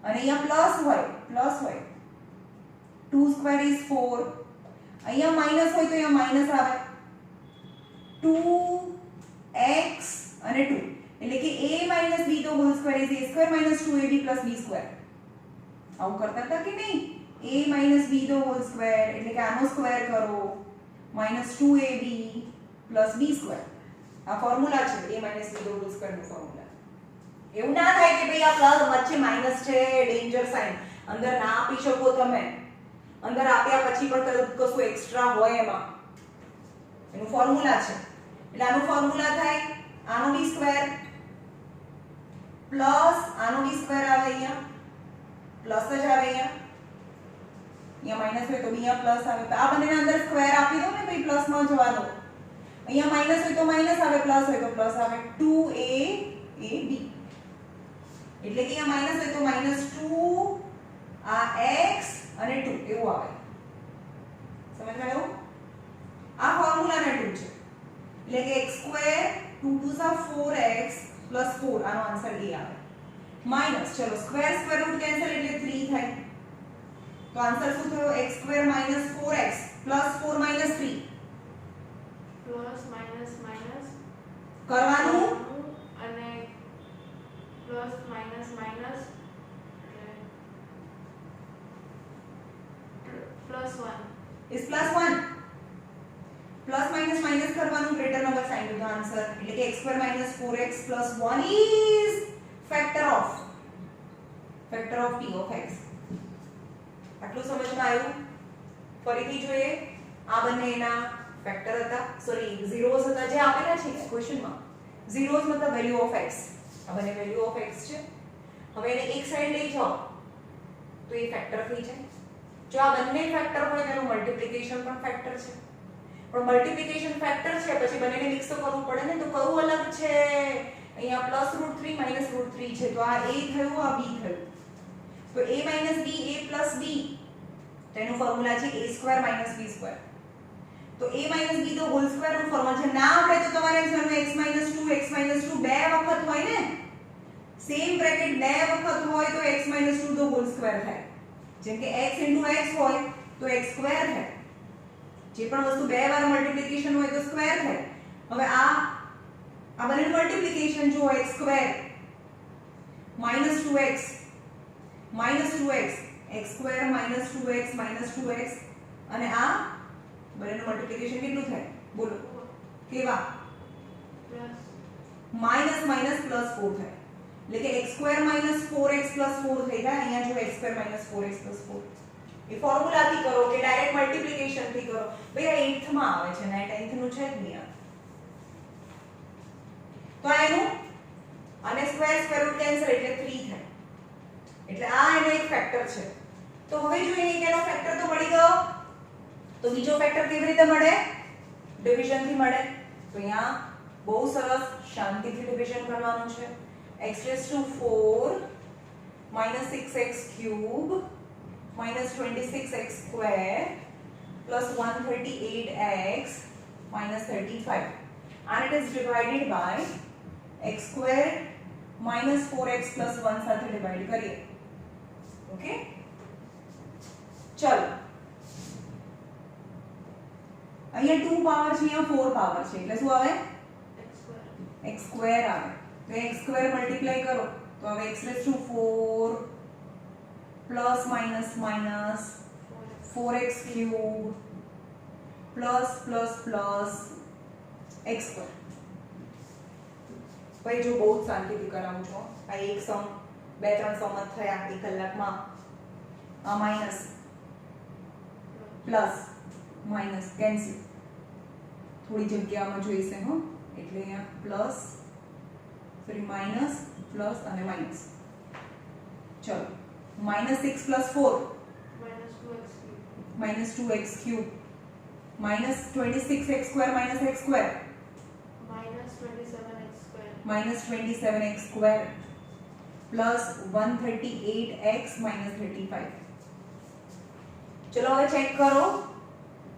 અને અહીંયા પ્લસ હોય 2 સ્ક્વેર ઇઝ 4 અહીંયા માઈનસ હોય તો અહીંયા માઈનસ આવે 2x અને 2 એટલે કે a minus b તો whole square is a square minus 2ab plus b square આવું કરતા હતા કે નહીં a minus b તો હોલ સ્ક્વેર એટલે કે આનો સ્ક્વેર કરો minus 2ab plus b square આ ફોર્મ્યુલા છે a minus b તો હોલ સ્ક્વેર નો ફોર્મ્યુલા એવું ના થાય કે ભઈ આ પ્લસ વચ્ચે માઈનસ છે ડેન્જર સાઇન અંદર ના આપી શકો તમે અંદર આપ્યા પછી પણ કશું એક્સ્ટ્રા હોય એમાં એનું ફોર્મ્યુલા છે એટલે આનું ફોર્મ્યુલા થાય આનો b સ્ક્વેર પ્લસ આનો b સ્ક્વેર આવે અહીંયા પ્લસ જ આવે અહીંયા માઈનસ હોય તો b અહીંયા પ્લસ આવે તો આ બંનેના અંદર સ્ક્વેર આપી દો ને ભાઈ પ્લસ માં જવા દો અહીંયા માઈનસ હોય તો માઈનસ આવે પ્લસ હોય તો પ્લસ આવે 2a ab એટલે કે અહીંયા માઈનસ હોય તો માઈનસ 2 આ x અને 2 એવું આવે સમજમાં આવ્યું આ ફોર્મ્યુલા ને 2 છે એટલે કે x square 2 2 are 4x plus 4 આનો આન્સર a આવે માઈનસ ચલો સ્ક્વેર સ્ક્વેર રૂટ કેન્સલ એટલે 3 થાય તો આન્સર શું થયો x square minus 4x plus 4 minus 3 plus minus minus કરવાનું અને plus minus minus plus 1 is plus 1 plus minus minus करवानु greater number sign to the answer એટલે કે x square minus 4x plus 1 is factor of p of x આટલું સમજમાં આવ્યું ફરીથી જોઈએ આ બંને એના ફેક્ટર હતા સોરી ઝીરોઝ હતા જે આપેલા છે ક્વેશ્ચનમાં ઝીરોઝ મતલબ વેલ્યુ ઓફ x આ બંને વેલ્યુ ઓફ x છે હવે એને એક સાઈડ લઈ જાઓ તો એ ફેક્ટર થઈ જાય જો આ બંને ફેક્ટર હોય તેનું મલ્ટીપ્લિકેશન પણ ફેક્ટર છે પણ મલ્ટીપ્લિકેશન ફેક્ટર છે પછી બંનેને મિક્સ તો કરવું પડે ને તો કયું અલગ છે અહીંયા +√3 -√3 છે તો આ a થયું આ b થયું તો a - b a + b તેનું ફોર્મ્યુલા છે a² - b² તો a - b તો હોલ સ્ક્વેર નું ફોર્મ્યુલા છે ના આવડે તો તમારે એક્ઝામમાં x - 2 બે વખત હોય ને સેમ બ્રેકેટ બે વખત હોય તો x - 2 તો હોલ સ્ક્વેર થાય જેમ કે x * x હોય તો x² થાય જે પણ વસ્તુ બે વાર મલ્ટીપ્લિકેશન હોય તો સ્ક્વેર થાય હવે આ બંને મલ્ટીપ્લિકેશન જો x² -2x x² -2x -2x અને આ બંનેનું મલ્ટીપ્લિકેશન કેટલું થાય બોલો કેવા માઈનસ માઈનસ પ્લસ 4 થાય એટલે કે x² -4x + 4 થઈ જાય અહીંયા જો x² -4x + 4 એ ફોર્મ્યુલાથી કરો કે ડાયરેક્ટ મલ્ટીપ્લિકેશન થી કરો ભઈ આ 8th માં આવે છે ને 10th નું છે જ નહીં તો એનું અને સ્ક્વેર રૂટ કેન્સલ એટલે 3 થાય એટલે આ એનો એક ફેક્ટર છે તો હવે જોઈએ કે એનો ફેક્ટર તો મળી ગયો તો બીજો ફેક્ટર કેવી રીતે મળે ડિવિઝન થી મળે તો અહીંયા બહુ સરસ શાંતિથી ડિવિઝન કરવાનું છે x⁴ -6x³ -26x square plus 138x minus 35 and it is divided by x square minus 4x plus 1 સાથે ડિવાઇડ કરીએ ઓકે ચલો અહીંયા 2 પાવર છે, અહીંયા 4 પાવર છે, એટલે શું આવે x square x સ્ક્વેર આવે. તો x સ્ક્વેર મલ્ટીપ્લાય કરો તો હવે x raise to 4 plus minus minus 4x cube plus plus plus x square. ભાઈ જો બહુ શાંતિથી કરાવું છું, આ એક સમ બે ત્રણ સમ જ થયા એક કલાકમાં. આ માઇનસ પ્લસ માઇનસ કેન્સલ, થોડી જગ્યામાં જોઈશે હો, એટલે અહીંયા પ્લસ સોરી માઇનસ પ્લસ અને માઇનસ. ચલો -6 + 4 -2x cube -26x square - x square -27x square plus 138x - 35. ચલો હવે ચેક કરો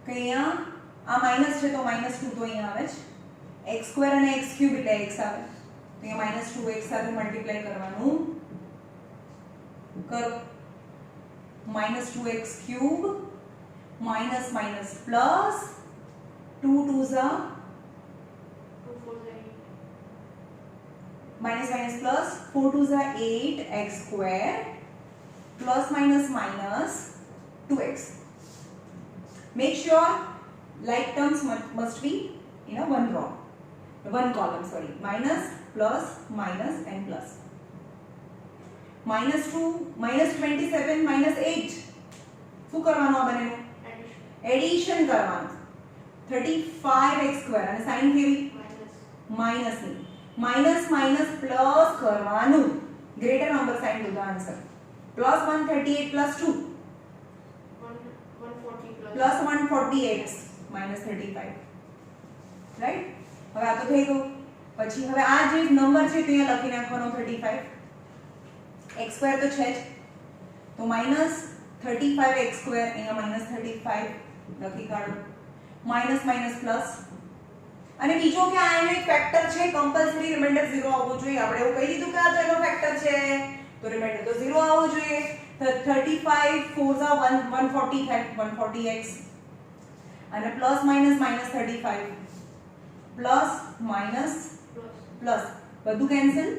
કે અહીંયા આ માઈનસ છે તો -2 તો અહીંયા આવે જ, x સ્ક્વેર અને x ક્યુબ એટલે x આવે, તો અહીંયા -2x સાથે મલ્ટીપ્લાય કરવાનું કરો. -2x cube minus minus plus 2 2s are 2 4 8 minus minus plus 4 2s are 8x square plus minus minus 2x. Make sure like terms must be in a one row, one column, sorry. Minus plus minus and plus. -2 -27 -8 શું કરવાનું આ બંનેનું addition કરવાનું. 35x square અને sign કેવી minus ની minus minus plus કરવાનું, greater number sine to the answer. Plus 138 plus 2 140 plus 140x minus 35, right. હવે આ તો થઈ ગયું. પછી હવે આ જે નંબર છે તે અહીંયા લખી નાખવાનો 35. x સ્ક્વેર તો છે જ, તો -35x સ્ક્વેર અહીંયા -35 લખી કાઢો. માઇનસ માઇનસ પ્લસ, અને બીજો કે આ એનો એક ફેક્ટર છે, કમ્પલ્સરી રિમાઇન્ડર 0 આવવો જોઈએ. આપણે એવું કહી દીધું કે આ તો એનો ફેક્ટર છે તો રિમાઇન્ડર તો 0 આવવો જોઈએ. 35 4s are 140 140x અને plus minus minus 35 plus minus plus બધું cancel.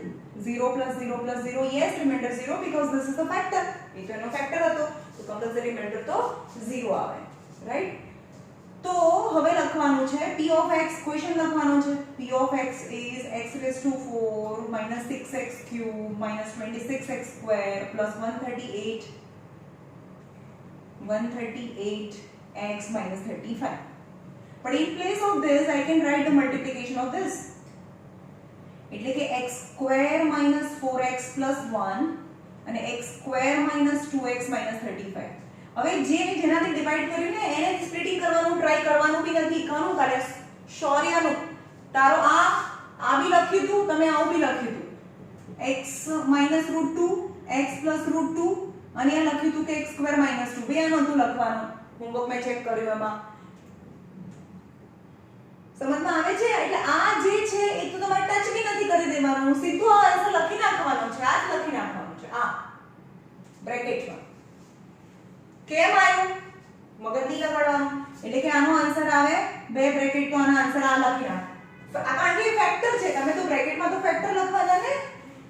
0 plus 0 plus 0, yes, remainder 0 because this is the factor. એ તો એનો ફેક્ટર હતો તો કમ્પલ્સરી રિમાઇન્ડર તો 0 આવે, રાઈટ. તો હવે લખવાનું છે p of x, ક્વેશ્ચન લખવાનો છે. p of x is x raised to 4 -6x cube -26x square plus 138x minus 35. But in place of this I can write the multiplication of this. એટલે કે x square minus 4x plus 1 અને x square minus 2x minus 35. હવે જેનાથી divide કર્યું ને એને splitting કરવાનું try કરવાનું બી નથી. કાનું કાલે શોર્યાનું તારો આ બી લખ્યું તું, તમે આવું બી લખ્યું તું, x minus √2 x plus √2 અને આ લખ્યું તું કે x square minus 2. બે નહોતું લખવાનું, હોમવર્ક મેં ચેક કર્યું એમાં. સમજમાં આવે છે? એટલે આ જે છે એ તો તમારે ટચ બી નથી કરી દેવાનું, સીધું આ આન્સર લખી નાખવાનો છે. આ જ લખી નાખવાનું છે આ બ્રેકેટમાં. કેમ આવ્યું? મગજ નહીં લગાડવાનું. એટલે કે આનો આન્સર આવે બે બ્રેકેટ તો આનો આન્સર આ લખી નાખ. આ કારણ કે ફેક્ટર છે, તમે તો બ્રેકેટમાં તો ફેક્ટર લખવાના ને,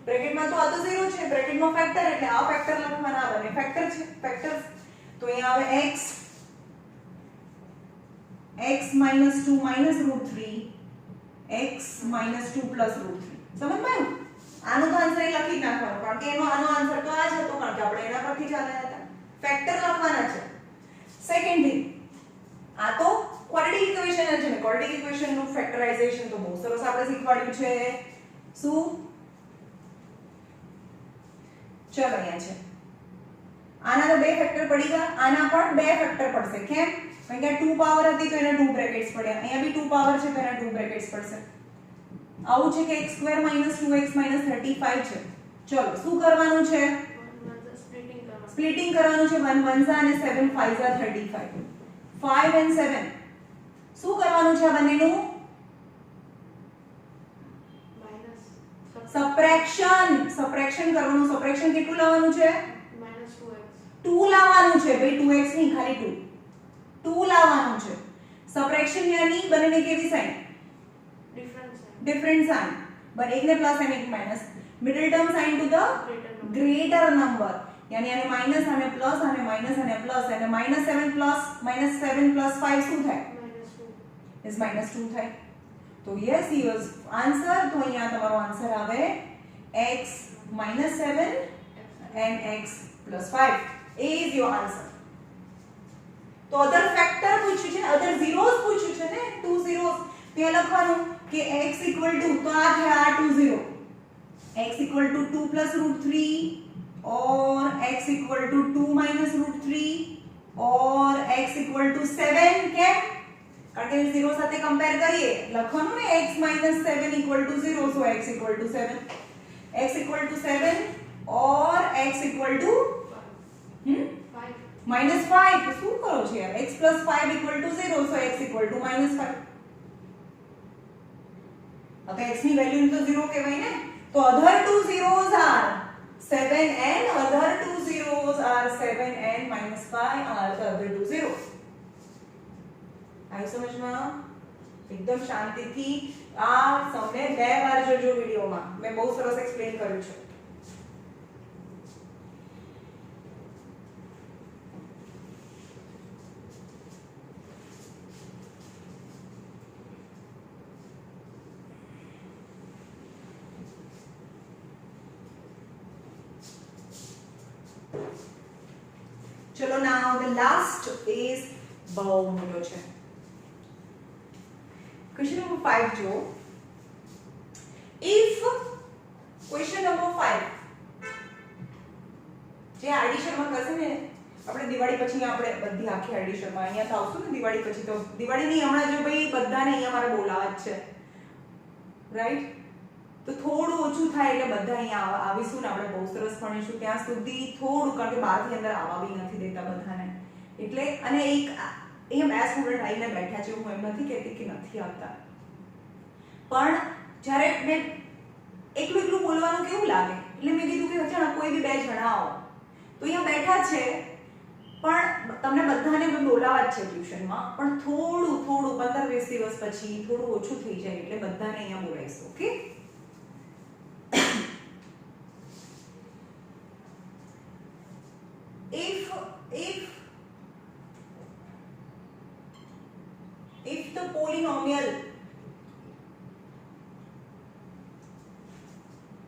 બ્રેકેટમાં તો આ તો 0 છે, બ્રેકેટમાં ફેક્ટર એટલે આ ફેક્ટર લખવાના, આ બને ફેક્ટર છે, ફેક્ટર્સ. તો અહીંયા આવે x minus 2 minus √3 x minus 2 plus √3. સમજમાં આવ્યું? આનો તો આન્સર એ લખી નાખવાનો કારણ કે આનો આન્સર તો આ જ હતો, કારણ કે આપણે એના પરથી જ આવ્યા હતા. ફેક્ટર લખવાના છે. સેકન્ડ થિંગ, આ તો ક્વોડ્રેટિક ઇક્વેશન છે ને, ક્વોડ્રેટિક ઇક્વેશન નું ફેક્ટરાઇઝેશન તો બહુ સરસ આપણે શીખવાડ્યું છે. શું? ચલો અહીંયા છે. આના તો બે ફેક્ટર પડી ગયા, આના પણ બે ફેક્ટર પડશે. કેમ? કારણ કે 2 પાવર હતી તો એના 2 બ્રેકેટ્સ પડ્યા, અહીંયા બી 2 પાવર છે તો એના 2 બ્રેકેટ્સ પડશે. આવું છે કે x square minus 2x minus 35 છે. ચલો શું કરવાનું છે? સ્પ્લિટિંગ કરવાનું છે. 1 1s અને 7 5s 35. 5 and 7 શું કરવાનું છે આ બંનેનું? સબટ્રેક્શન કરવાનું. સબટ્રેક્શન કેટલું લાવવાનું છે? -2x 2 લાવવાનું છે ભાઈ, 2x નહીં, ખાલી 2 લાવવાનું છે. સબટ્રેક્શન यानी બંનેને કેવી સાઇન ડિફરન્ટ સાઇન બટ એકને પ્લસ અને એક minus middle term sine to the greater number यानी આને માઈનસ અને પ્લસ અને માઈનસ અને પ્લસ અને -7 + 5 શું થાય is -2 થાય તો yes yours answer તો અહીંયા તમારો આન્સર આવે x -7 and x + 5 is your answer તો અધર ફેક્ટર પૂછ્યું છે અધર ઝીરોસ પૂછ્યું છે ને ટુ ઝીરોસ તે લખવાનું કે x = તો આ છે આ two zero x = 2 + √3 or x = 2 - √3 or x = 7 કેમ કારણ કે ઝીરો સાથે કમ્પેર કરીએ લખવાનું ને x - 7 = 0 so x = 7 x = 7 or x = -5 તો શું કરો છો યાર x + 5 = 0 so x = -5 હવે x ની વેલ્યુ તો 0 કહેવાય ને તો other two zeros are 7 and other two zeros are 7 and -5 are the other two zeros આવી સમજમાં એકદમ શાંતિથી આ તમને બે વાર જોજો વિડિયોમાં મેં બહુ સરસ એક્સપ્લેન કર્યું છે चलो now the last is બહુ મોટો છે question number 5 જો if question number 5 જે એડિશન માં કરશે ને આપણે દિવાળી પછી આપણે બધી આખી એડિશન માં અહીંયા તો આવશું ને દિવાળી પછી તો દિવાળીની હમણાં જો ભાઈ બધાને અહીંયા મારે બોલાવા જ છે રાઈટ તો થોડું ઓછું થાય એટલે બધા અહીંયા આવીશું ને આપણે બહુ સરસ ભણીશું ત્યાં સુધી થોડું કારણ કે બહારથી અંદર આવવા બી નથી દેતા બધાને એટલે અને એક અહીંયા બે સ્ટુડન્ટ આવીને બેઠા છે હું એમ નથી કહેતી કે નથી આવતા પણ જ્યારે મેં એકલું બોલવાનું કેવું લાગે એટલે મેં કીધું કે ચાલો કોઈ બી બે જણા આવો તો અહીંયા બેઠા છે પણ તમને બધાને બોલાવા જ છે ટ્યુશનમાં પણ થોડું 15-20 દિવસ પછી થોડું ઓછું થઈ જાય એટલે બધાને અહીંયા બોલાવીશું okay if the polynomial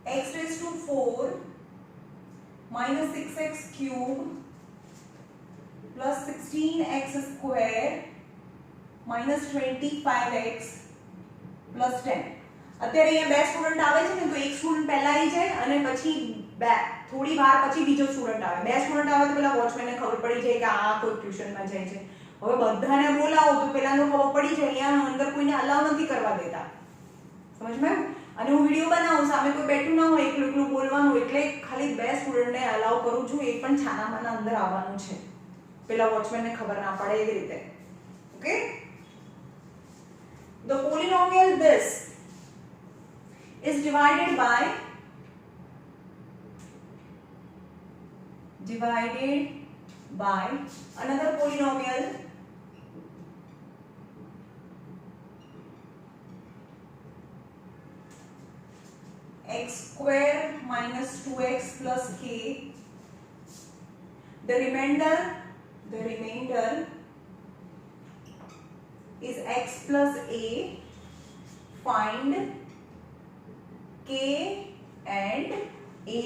x⁴ minus 6x cubed plus 16x² minus 25x plus 10 અત્યારે અહીંયા બે સ્ટુડન્ટ આવે છે ને તો એક સ્ટુડન્ટ પહેલા આવી જાય અને પછી બે થોડી વાર પછી બીજો સ્ટુડન્ટ આવે બે સ્ટુડન્ટ આવે તો પેલા વોચમેનને ખબર પડી જાય કે આ કોઈ ટ્યુશનમાં જાય છે હવે બધાને બોલાવો તો પેલાનો ખબર પડી જાય અહીંયા અંદર કોઈને અલાઉ નથી કરવા દેતા સમજમાં અને હું વિડિયો બનાવું સામે કોઈ બેઠું ના હોય એકલું બોલવાનું એટલે ખાલી બે સ્ટુડન્ટને અલાઉ કરું છું એક પણ છાનામાના અંદર આવવાનું છે પેલા વોચમેનને ખબર ના પડે એવી રીતે okay the polynomial this is divided by another polynomial x² minus 2x plus k the remainder is x plus a find k and a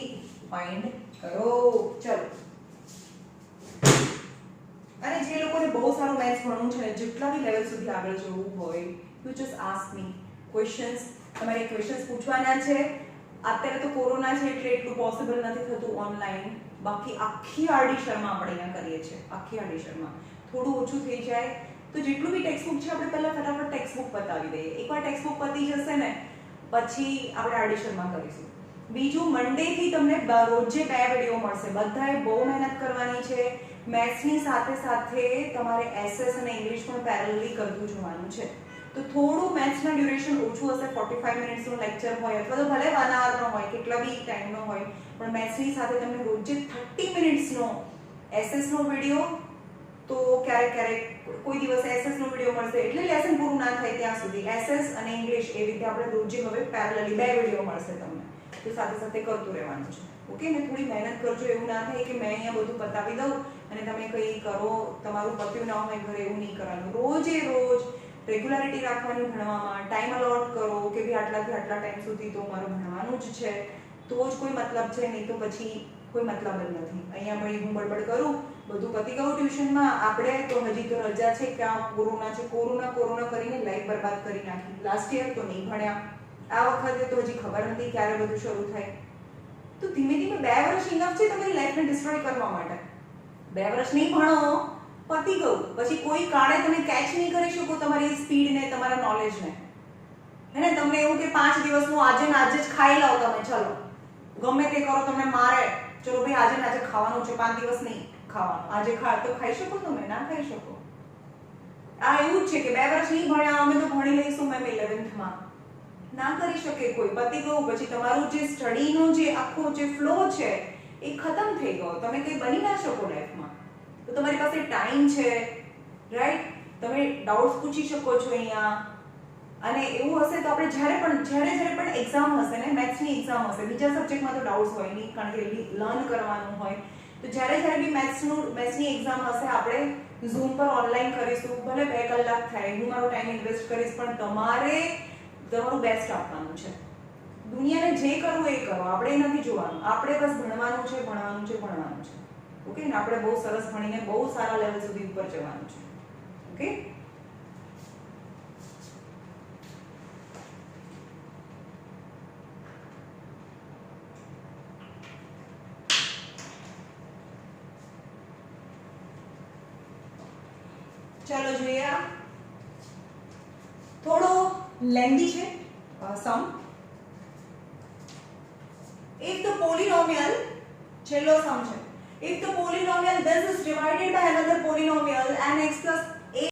find करो चलो અને જે લોકોને બહુ સારું મેથ્સ ભણવું છે જેટલા બી લેવલ સુધી આગળ જવું હોય you just ask me questions તમારે ક્વેશ્ચન્સ પૂછવાના છે અત્યારે તો કોરોના છે એટલે એટલું પોસિબલ નથી થતું ઓનલાઈન બાકી આખી આડીશરમાં આપણે અહીંયા કરીએ છીએ આખી આડીશરમાં થોડું ઓછું થઈ જાય તો જેટલું બી ટેક્સ્ટ બુક છે આપણે પહેલા ફટાફટ ટેક્સ્ટ બુક બતાવી દઈએ એકવાર ટેક્સ્ટ બુક પતી જશે ને પછી આપણે આડીશનમાં કરીશું બીજું મંડે થી તમને રોજે બે વિડિયો મળશે બધાએ બહુ મહેનત કરવાની છે મેથ્સની સાથે સાથે તમારે એસએસ અને ઇંગ્લિશ પણ પેરેલલી કરતું જોવાનું છે તો થોડું મેથ્સના ડ્યુરેશન ઓછું હશે 45 મિનિટ્સનો લેક્ચર હોય અથવા તો ભલે 1 આવરનો હોય કેટલા બી ટાઈમનો હોય પણ મેથ્સની સાથે તમને રોજે 30 મિનિટ્સનો એસએસનો વિડિયો તો ક્યારેક ક્યારેક કોઈ દિવસ એસએસ નો વિડિયો મળશે એટલે લેસન પૂરું ના થાય ત્યાં સુધી એસએસ અને ઇંગ્લિશ એ રીતે આપણે રોજે હવે પેરેલલી 2 વિડિયો મળશે તમને, તો સાથે સાથે કરતું રહેવાનું છે. ઓકે ને થોડી મહેનત કરજો, એવું ના થાય કે મેં અહીંયા બધું પતાવી દઉં અને તમે કંઈ કરો તમારું પત્યું ના હોય ઘરે, એવું નહીં કરવાનું. રોજે રોજ રેગ્યુલારિટી રાખવાની ભણવામાં, ટાઈમ અલોટ કરો કે ભાઈ આટલાથી આટલા ટાઈમ સુધી તો મારું ભણવાનું જ છે, તો જ કોઈ મતલબ છે, નહીં તો પછી કોઈ મતલબ જ નથી. અહીંયા ભાઈ હું બડબડ કરું બધું પતી ગયું ટ્યુશનમાં, આપણે તો હજી તો રજા છે, ક્યાં કોરોના છે, કોરોના કરીને લાઈફ બરબાદ કરી નાખી. લાસ્ટ યર તો નહીં ભણ્યા, આ વખતે તો હજી ખબર નથી ક્યારે બધું શરૂ થાય. તો ધીમે ધીમે 2 વર્ષ ઇનફ છે તમારી લાઈફને ડિસ્ટ્રોય કરવા માટે. 2 વર્ષ નહીં ભણો, પતી ગયું, પછી કોઈ કાળે તમે કેચ નહીં કરી શકો તમારી સ્પીડને, તમારા નોલેજને. હે ને, તમને એવું કે 5 દિવસનું આજે ને આજે જ ખાઈ લો તમે, ચલો ગમે તે કરો, તમને મારે ચલો ભાઈ આજે ને આજે ખાવાનું છે, 5 દિવસ નહીં ખાવાનું, આજે તો ખાઈ શકો તમે? ના ખાઈ શકો. આ એવું જ છે કે 2 વર્ષ નહીં ભણ્યા, અમે તો ભણી લઈશું મેમ 11th માં, ના કરી શકે કોઈ. પતી ગયું, પછી તમારું જે સ્ટડીનો જે આખો જે ફ્લો છે એ ખતમ થઈ ગયો, તમે કંઈ બની ના શકો લાઈફમાં. તો તમારી પાસે ટાઈમ છે, રાઈટ, તમે ડાઉટ્સ પૂછી શકો છો અહીંયા. અને એવું હશે તો આપણે જ્યારે પણ એક્ઝામ હશે ને, મેથ્સની એક્ઝામ હશે, બીજા સબ્જેક્ટમાં તો ડાઉટ્સ હોય નહીં કારણ કે લર્ન કરવાનું હોય, તો જ્યારે બી મેથ્સની એક્ઝામ હશે આપણે ઝૂમ પર ઓનલાઈન કરીશું, ભલે 2 કલાક થાય, હું મારો ટાઈમ ઇન્વેસ્ટ કરીશ, પણ તમારે તમારું બેસ્ટ આપવાનું છે. દુનિયાને જે કરવું એ કરો, આપણે એ નથી જોવાનું, આપણે બસ ભણવાનું છે. ઓકે ને, આપણે બહુ સરસ ભણીને બહુ સારા લેવલ સુધી ઉપર જવાનું છે. ઓકે, ચાલો જોઈએ. આ થોડો લેન્ધી છે સમ. if the polynomial, છેલ્લો સમ છે, if the polynomial this is divided by another polynomial and x plus